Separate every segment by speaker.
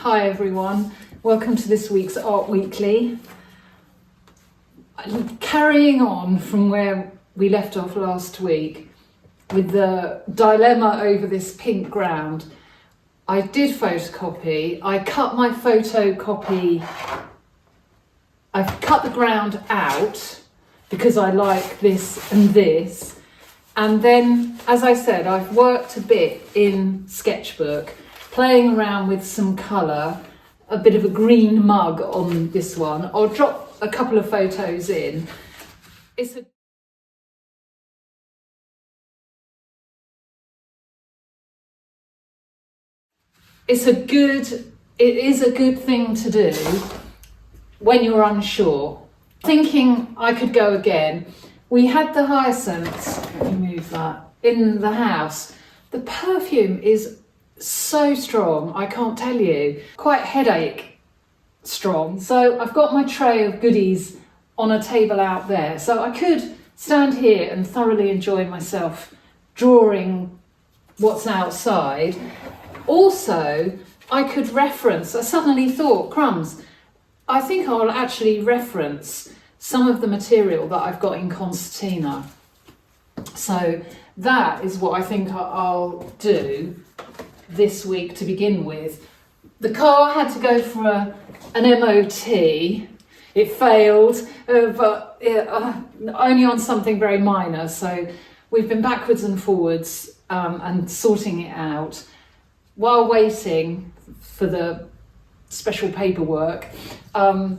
Speaker 1: Hi everyone, welcome to this week's Art Weekly. Carrying on from where we left off last week with the dilemma over this pink ground, I did photocopy. I cut my photocopy, I've cut the ground out because I like this and this. And then, as I said, I've worked a bit in Sketchbook, playing around with some colour, a bit of a green mug on this one. I'll drop a couple of photos in. It is a good thing to do when you're unsure. Thinking I could go again. We had the hyacinths, let me move that, in the house. The perfume is so strong, I can't tell you. Quite headache strong. So I've got my tray of goodies on a table out there. So I could stand here and thoroughly enjoy myself drawing what's outside. Also, I could reference, I suddenly thought, crumbs, I think I'll actually reference some of the material that I've got in concertina. So that is what I think I'll do this week to begin with. The car had to go for an MOT. It failed, but only on something very minor. So we've been backwards and forwards and sorting it out. While waiting for the special paperwork, I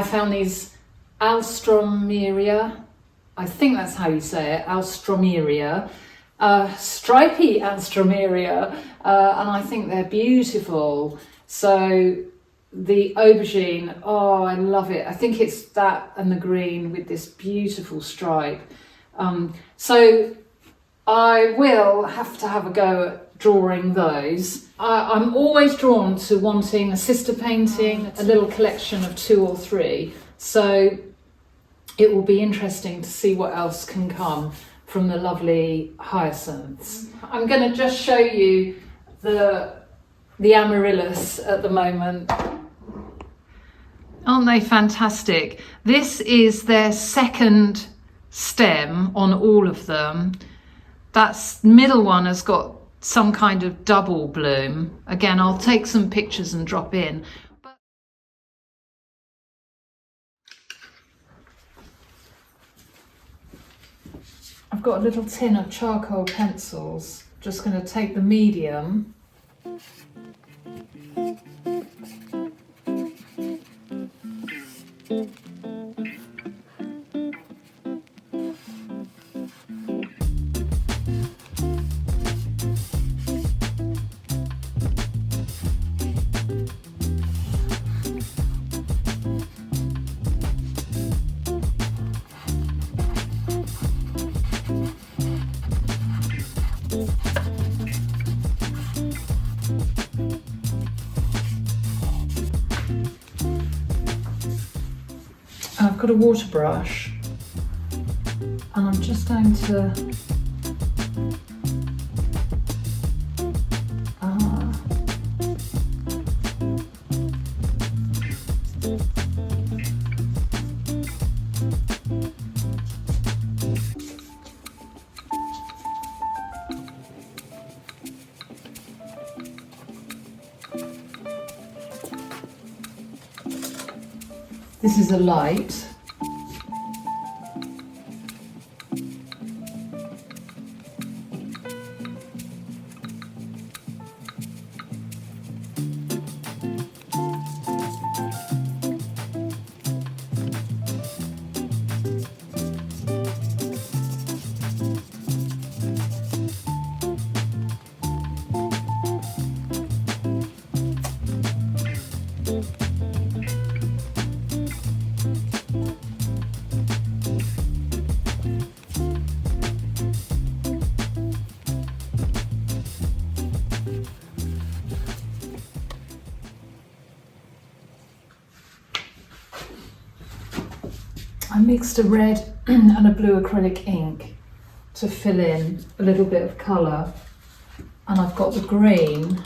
Speaker 1: found these Alstroemeria, I think that's how you say it, Alstroemeria, stripy Alstroemeria, and I think they're beautiful. So the aubergine, oh, I love it. I think it's that and the green with this beautiful stripe. So I will have to have a go at drawing those. I'm always drawn to wanting a sister painting, a little collection of 2 or 3. So it will be interesting to see what else can come from the lovely hyacinths. I'm going to just show you the amaryllis at the moment. Aren't they fantastic? This is their second stem on all of them. That middle one has got some kind of double bloom. Again, I'll take some pictures and drop in. I've got a little tin of charcoal pencils. Just going to take the medium. I've got a water brush and I'm just going to this is a light. I mixed a red and a blue acrylic ink to fill in a little bit of colour, and I've got the green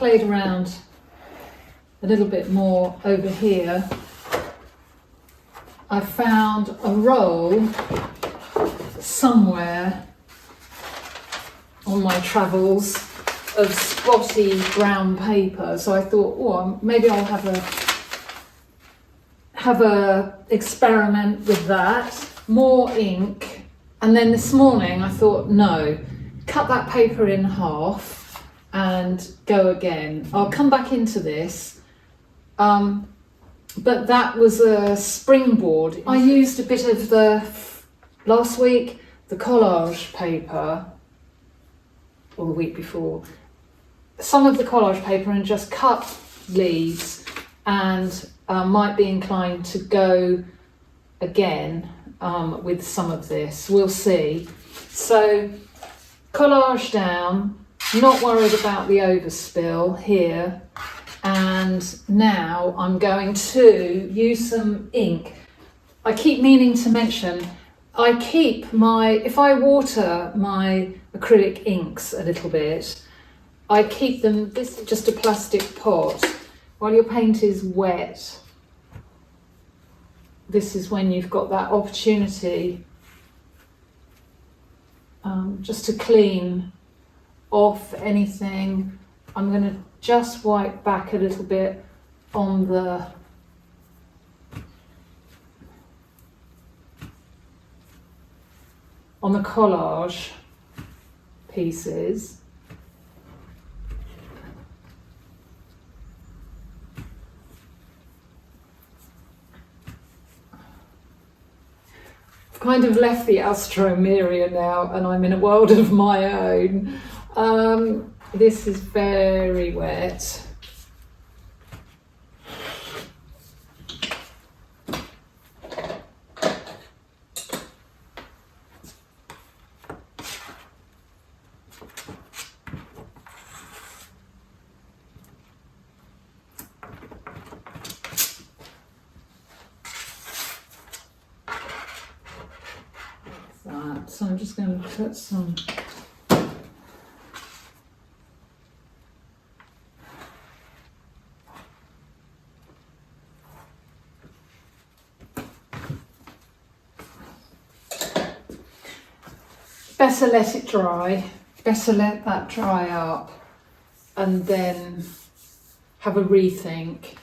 Speaker 1: played around a little bit more over here, I found a roll somewhere on my travels of spotty brown paper. So I thought, oh, maybe I'll have a experiment with that. More ink. And then this morning I thought, no, cut that paper in half and go again. I'll come back into this. But that was a springboard. I used a bit of last week, the collage paper, or the week before, some of the collage paper, and just cut leaves, and might be inclined to go again with some of this. We'll see. So collage down, not worried about the overspill here. And now I'm going to use some ink. I keep meaning to mention, if I water my acrylic inks a little bit, I keep them, this is just a plastic pot, while your paint is wet. This is when you've got that opportunity just to clean off anything. I'm going to just wipe back a little bit on the collage pieces. I've kind of left the Astromeria now, and I'm in a world of my own. This is very wet. Like that. So I'm just going to put some better let it dry, better let that dry up, and then have a rethink.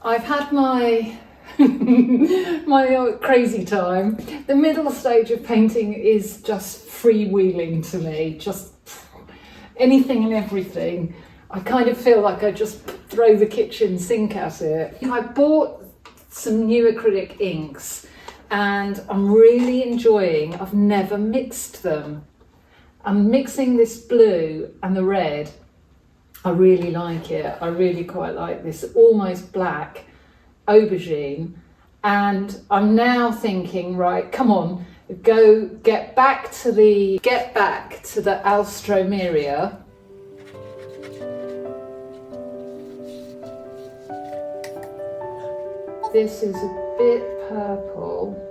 Speaker 1: I've had my crazy time. The middle stage of painting is just freewheeling to me, just anything and everything. I kind of feel like I just throw the kitchen sink at it. I bought some new acrylic inks and I'm really enjoying, I've never mixed them. I'm mixing this blue and the red. I really like it. I really quite like this almost black aubergine. And I'm now thinking, right, come on, get back to the Alstroemeria. This is a bit purple.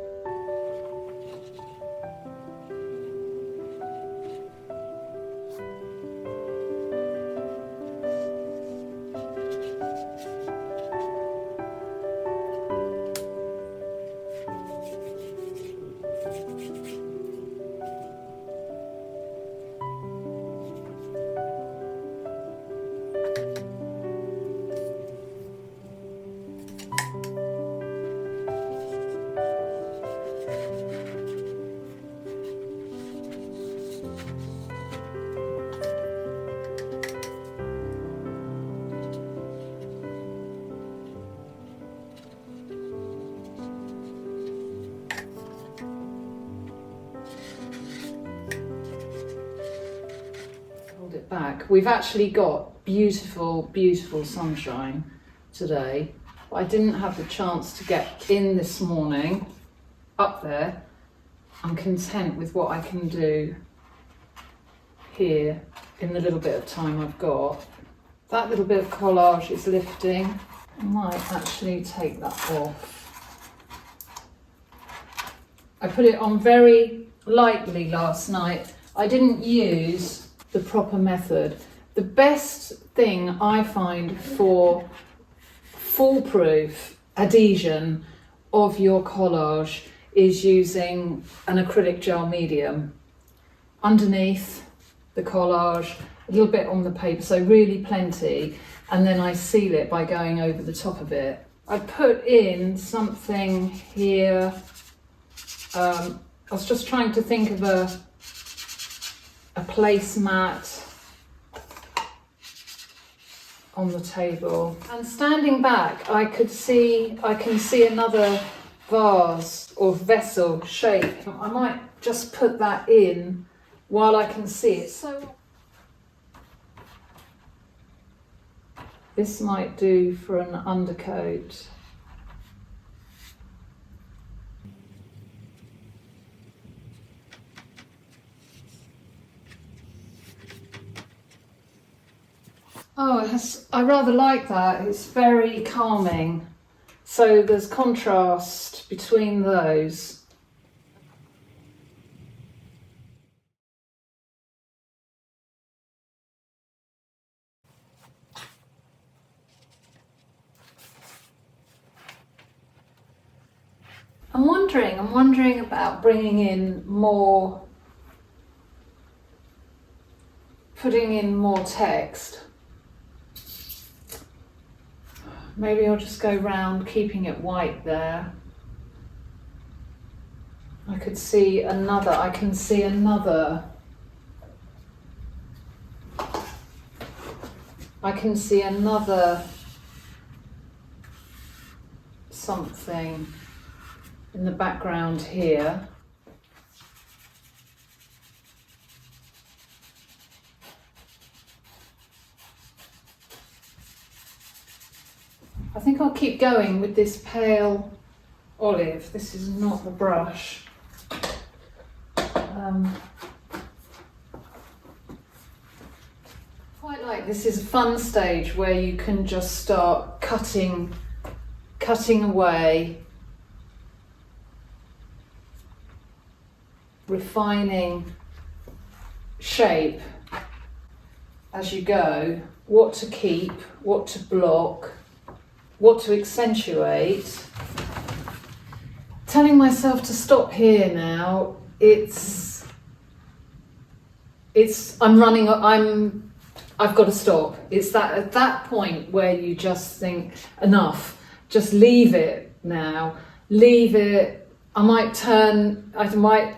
Speaker 1: It back. We've actually got beautiful sunshine today, but I didn't have the chance to get in this morning up there. I'm content with what I can do here in the little bit of time I've got. That little bit of collage is lifting. I might actually take that off. I put it on very lightly last night. I didn't use the proper method. The best thing I find for foolproof adhesion of your collage is using an acrylic gel medium underneath the collage, a little bit on the paper, so really plenty, and then I seal it by going over the top of it. I put in something here. I was just trying to think of a placemat on the table, and standing back I can see another vase or vessel shape. I might just put that in while I can see it. So this might do for an undercoat. Oh, I rather like that. It's very calming. So there's contrast between those. I'm wondering about bringing in more, putting in more text. Maybe I'll just go round keeping it white there. I can see another something in the background here. I think I'll keep going with this pale olive. This is not the brush. Quite like this is a fun stage where you can just start cutting away, refining shape as you go, what to keep, what to block, what to accentuate. Telling myself to stop here now, I've got to stop. It's that at that point where you just think, enough, just leave it now, leave it. I might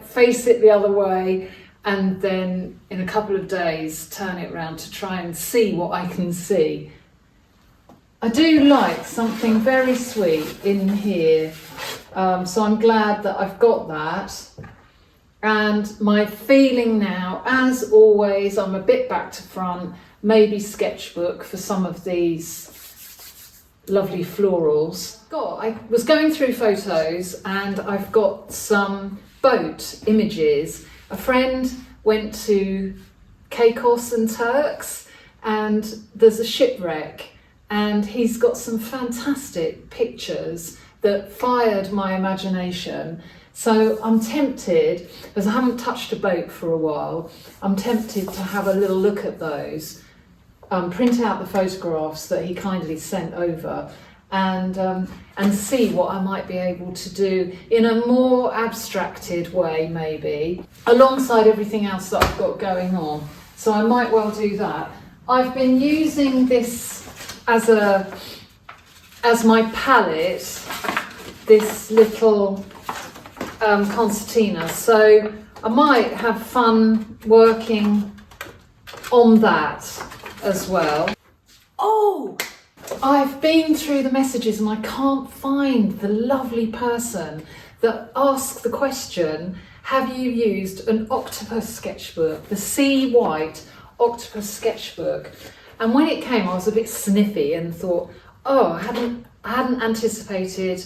Speaker 1: face it the other way, and then in a couple of days turn it around to try and see what I can see. I do like something very sweet in here, so I'm glad that I've got that. And my feeling now, as always, I'm a bit back to front, maybe sketchbook for some of these lovely florals. I was going through photos and I've got some boat images. A friend went to Caicos and Turks and there's a shipwreck, and he's got some fantastic pictures that fired my imagination. So I'm tempted, as I haven't touched a boat for a while, I'm tempted to have a little look at those, print out the photographs that he kindly sent over, and see what I might be able to do in a more abstracted way, maybe, alongside everything else that I've got going on. So I might well do that. I've been using this as my palette, this little concertina, so I might have fun working on that as well. Oh, I've been through the messages and I can't find the lovely person that asked the question, have you used an octopus sketchbook, the Sea White octopus sketchbook? And when it came, I was a bit sniffy and thought, oh, I hadn't anticipated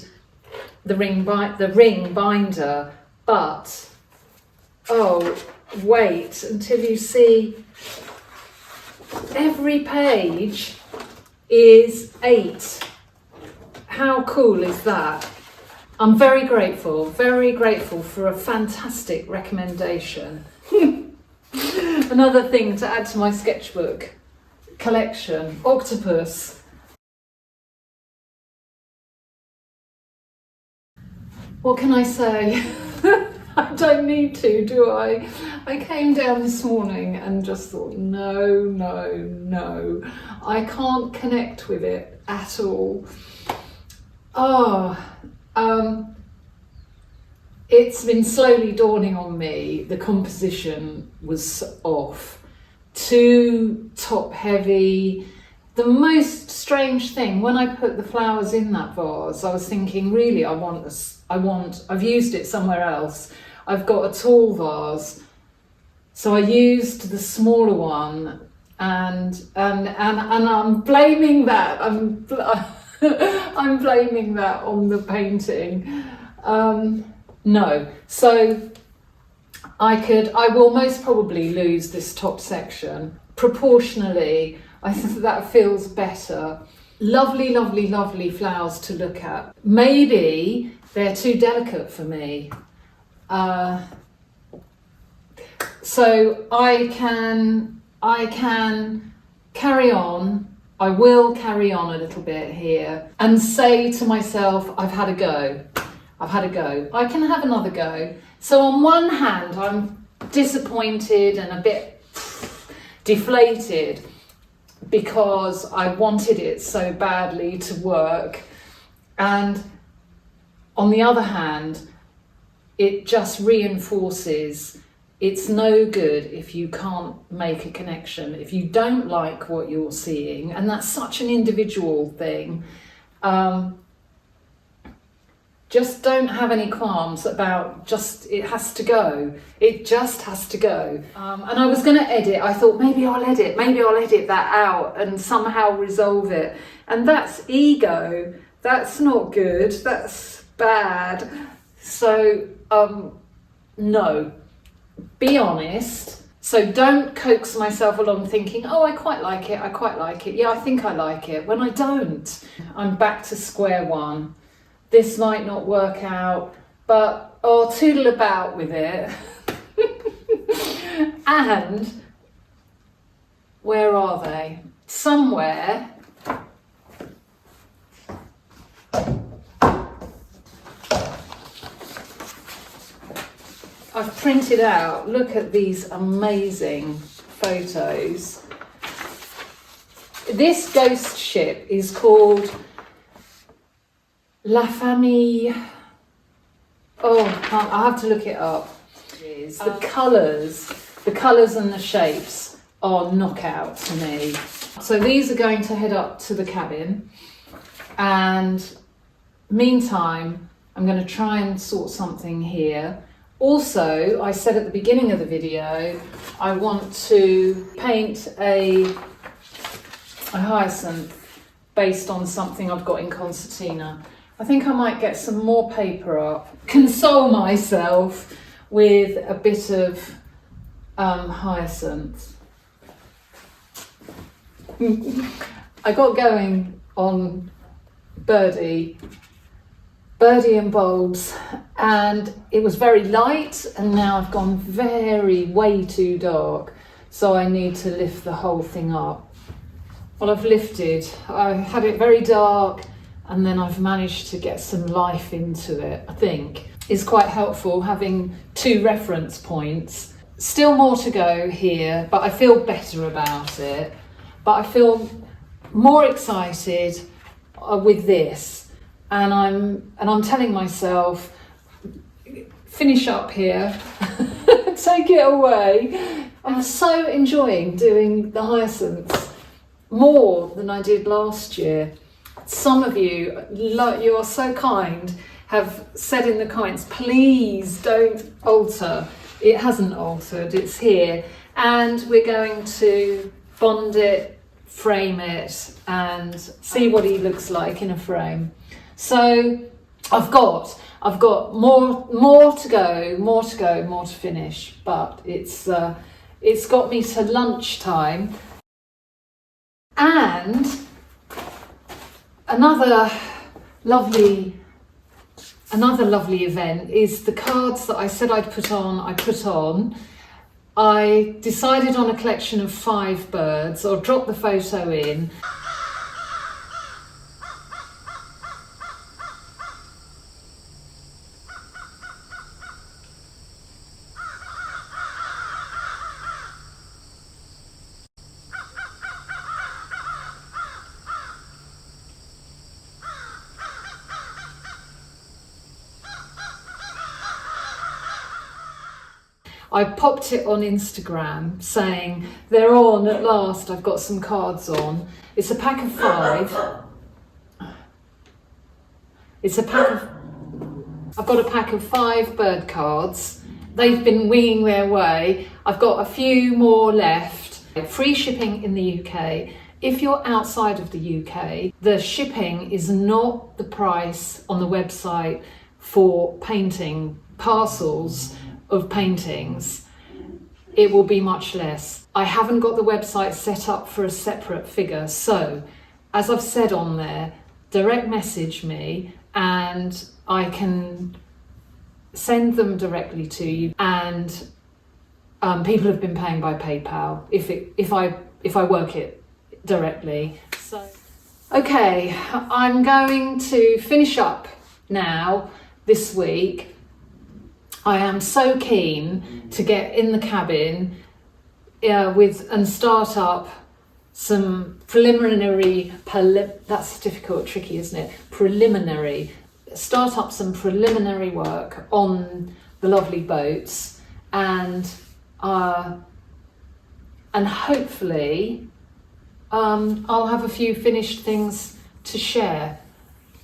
Speaker 1: the ring binder, but oh, wait until you see every page is 8. How cool is that? I'm very grateful for a fantastic recommendation. Another thing to add to my sketchbook collection, octopus. What can I say? I don't need to, do I? I came down this morning and just thought, no, I can't connect with it at all. It's been slowly dawning on me, the composition was off. Too top heavy. The most strange thing, when I put the flowers in that vase, I was thinking, really, I've used it somewhere else. I've got a tall vase. So I used the smaller one and I'm blaming that. I'm blaming that on the painting. No, so I will most probably lose this top section. Proportionally, I think that feels better. Lovely flowers to look at. Maybe they're too delicate for me. So I can carry on. I will carry on a little bit here and say to myself, I've had a go. I can have another go. So on one hand, I'm disappointed and a bit deflated because I wanted it so badly to work. And on the other hand, it just reinforces it's no good if you can't make a connection, if you don't like what you're seeing, and that's such an individual thing. Just don't have any qualms about it has to go. It just has to go. And I was going to edit. I thought maybe I'll edit that out and somehow resolve it. And that's ego. That's not good. That's bad. So, no. Be honest. So don't coax myself along thinking, oh, I quite like it. Yeah, I think I like it. When I don't, I'm back to square one. This might not work out, but I'll toodle about with it. And where are they? Somewhere. I've printed out, look at these amazing photos. This ghost ship is called La Famille. Oh, I have to look it up. The colours and the shapes are knockout to me. So these are going to head up to the cabin, and meantime, I'm going to try and sort something here. Also, I said at the beginning of the video, I want to paint a hyacinth based on something I've got in concertina. I think I might get some more paper up, console myself with a bit of hyacinth. I got going on Birdie and bulbs, and it was very light, and now I've gone way too dark, so I need to lift the whole thing up. Well, I've lifted. I had it very dark, and then I've managed to get some life into it. I think it's quite helpful having 2 reference points. Still more to go here, but I feel better about it. But I feel more excited with this. And I'm telling myself, finish up here, take it away. I'm so enjoying doing the hyacinths more than I did last year. Some of you, you are so kind, have said in the comments, please don't alter. It hasn't altered, it's here. And we're going to bond it, frame it, and see what he looks like in a frame. So I've got more to go, more to finish, but it's got me to lunchtime. And another lovely Another lovely event is the cards that I said I'd put on, I put on. I decided on a collection of 5 birds, or dropped the photo in. I popped it on Instagram saying, they're on at last, I've got some cards on. It's a pack of 5. I've got a pack of 5 bird cards. They've been winging their way. I've got a few more left. Free shipping in the UK. If you're outside of the UK, the shipping is not the price on the website for painting parcels of paintings. It will be much less. I haven't got the website set up for a separate figure, so as I've said on there, direct message me and I can send them directly to you. And people have been paying by PayPal if I work it directly. So okay, I'm going to finish up now this week. I am so keen to get in the cabin and start up some that's difficult, tricky, isn't it? Start up some preliminary work on the lovely boats, and hopefully I'll have a few finished things to share.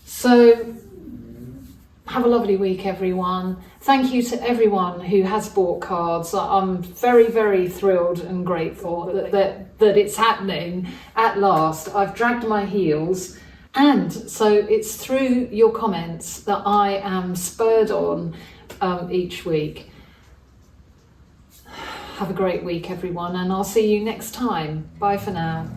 Speaker 1: So have a lovely week, everyone. Thank you to everyone who has bought cards. I'm very, very thrilled and grateful that it's happening at last. I've dragged my heels, and so it's through your comments that I am spurred on each week. Have a great week, everyone, and I'll see you next time. Bye for now.